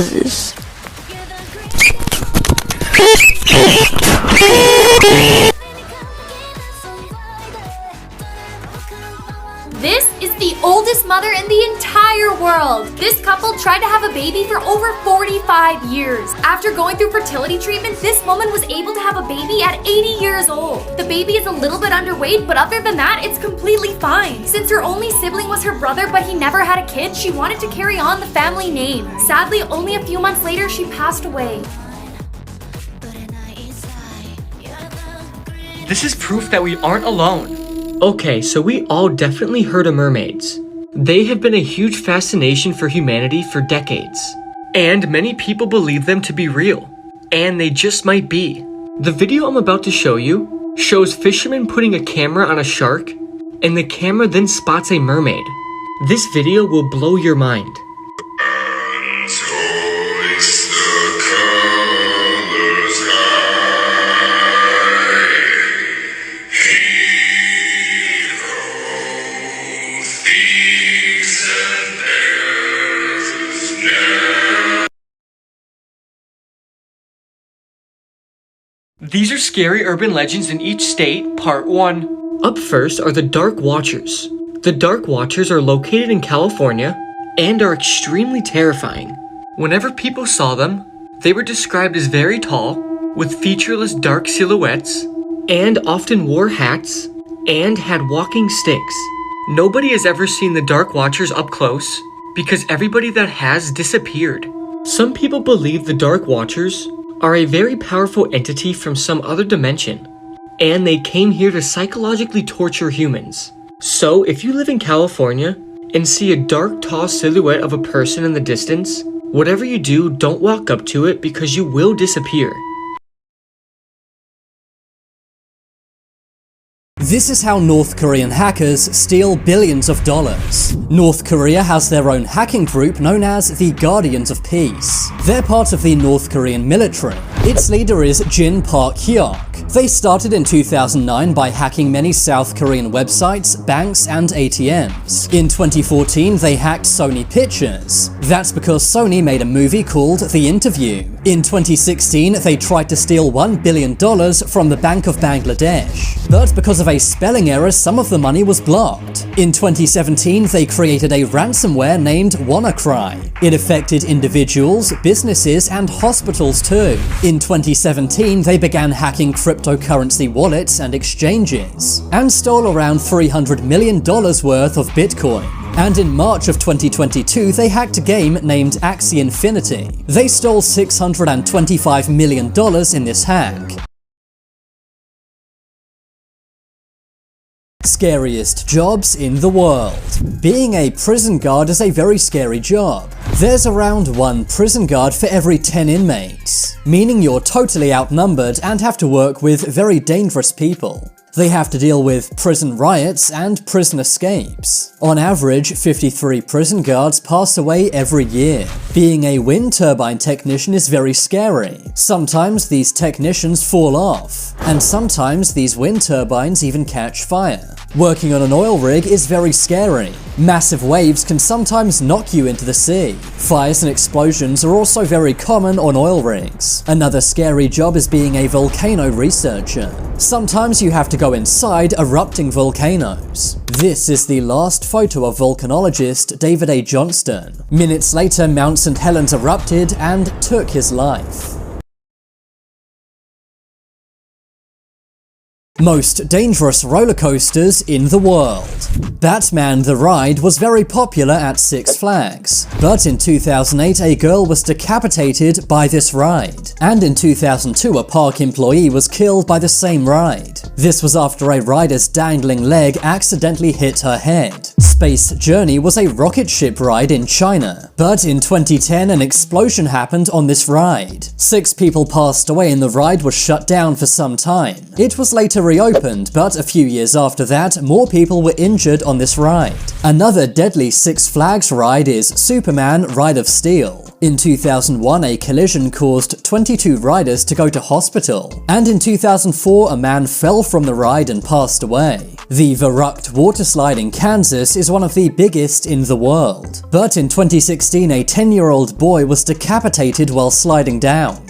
is this? This is the oldest mother in the entire world. This couple tried to have a baby for over 45 years. After going through fertility treatment, this woman was able to have a baby at 80 years old. The baby is a little bit underweight, but other than that, it's completely fine. Since her only sibling was her brother, but he never had a kid, she wanted to carry on the family name. Sadly, only a few months later, she passed away. This is proof that we aren't alone. Okay, so we all definitely heard of mermaids. They have been a huge fascination for humanity for decades. And many people believe them to be real. And they just might be. The video I'm about to show you shows fishermen putting a camera on a shark, and the camera then spots a mermaid. This video will blow your mind. These are scary urban legends in each state, Part 1. Up first are the Dark Watchers. The Dark Watchers are located in California and are extremely terrifying. Whenever people saw them, they were described as very tall, with featureless dark silhouettes, and often wore hats, and had walking sticks. Nobody has ever seen the Dark Watchers up close, because everybody that has disappeared. Some people believe the Dark Watchers are a very powerful entity from some other dimension, and they came here to psychologically torture humans. So if you live in California and see a dark, tall silhouette of a person in the distance, whatever you do, don't walk up to it because you will disappear. This is how North Korean hackers steal billions of dollars. North Korea has their own hacking group known as the Guardians of Peace. They're part of the North Korean military. Its leader is Jin Park-hyuk. They started in 2009 by hacking many South Korean websites, banks, and ATMs. In 2014, they hacked Sony Pictures. That's because Sony made a movie called The Interview. In 2016, they tried to steal $1 billion from the Bank of Bangladesh. But because of a spelling error, some of the money was blocked. In 2017, they created a ransomware named WannaCry. It affected individuals, businesses, and hospitals too. In 2017, they began hacking cryptocurrency wallets and exchanges, and stole around $300 million worth of Bitcoin. And in March of 2022, they hacked a game named Axie Infinity. They stole $625 million in this hack. Scariest jobs in the world. Being a prison guard is a very scary job. There's around 1 prison guard for every 10 inmates, meaning you're totally outnumbered and have to work with very dangerous people. They have to deal with prison riots and prison escapes. On average, 53 prison guards pass away every year. Being a wind turbine technician is very scary. Sometimes these technicians fall off, and sometimes these wind turbines even catch fire. Working on an oil rig is very scary. Massive waves can sometimes knock you into the sea. Fires and explosions are also very common on oil rigs. Another scary job is being a volcano researcher. Sometimes you have to go inside erupting volcanoes. This is the last photo of volcanologist David A. Johnston. Minutes later, Mount St. Helens erupted and took his life. Most dangerous roller coasters in the world. Batman the Ride was very popular at Six Flags, but in 2008 a girl was decapitated by this ride, and in 2002 a park employee was killed by the same ride. This was after a rider's dangling leg accidentally hit her head. Space Journey was a rocket ship ride in China, but in 2010 an explosion happened on this ride. 6 people passed away and the ride was shut down for some time. It was later reopened, but a few years after that, more people were injured on this ride. Another deadly Six Flags ride is Superman Ride of Steel. In 2001, a collision caused 22 riders to go to hospital. And in 2004, a man fell from the ride and passed away. The Verrückt waterslide in Kansas is one of the biggest in the world. But in 2016, a 10-year-old boy was decapitated while sliding down.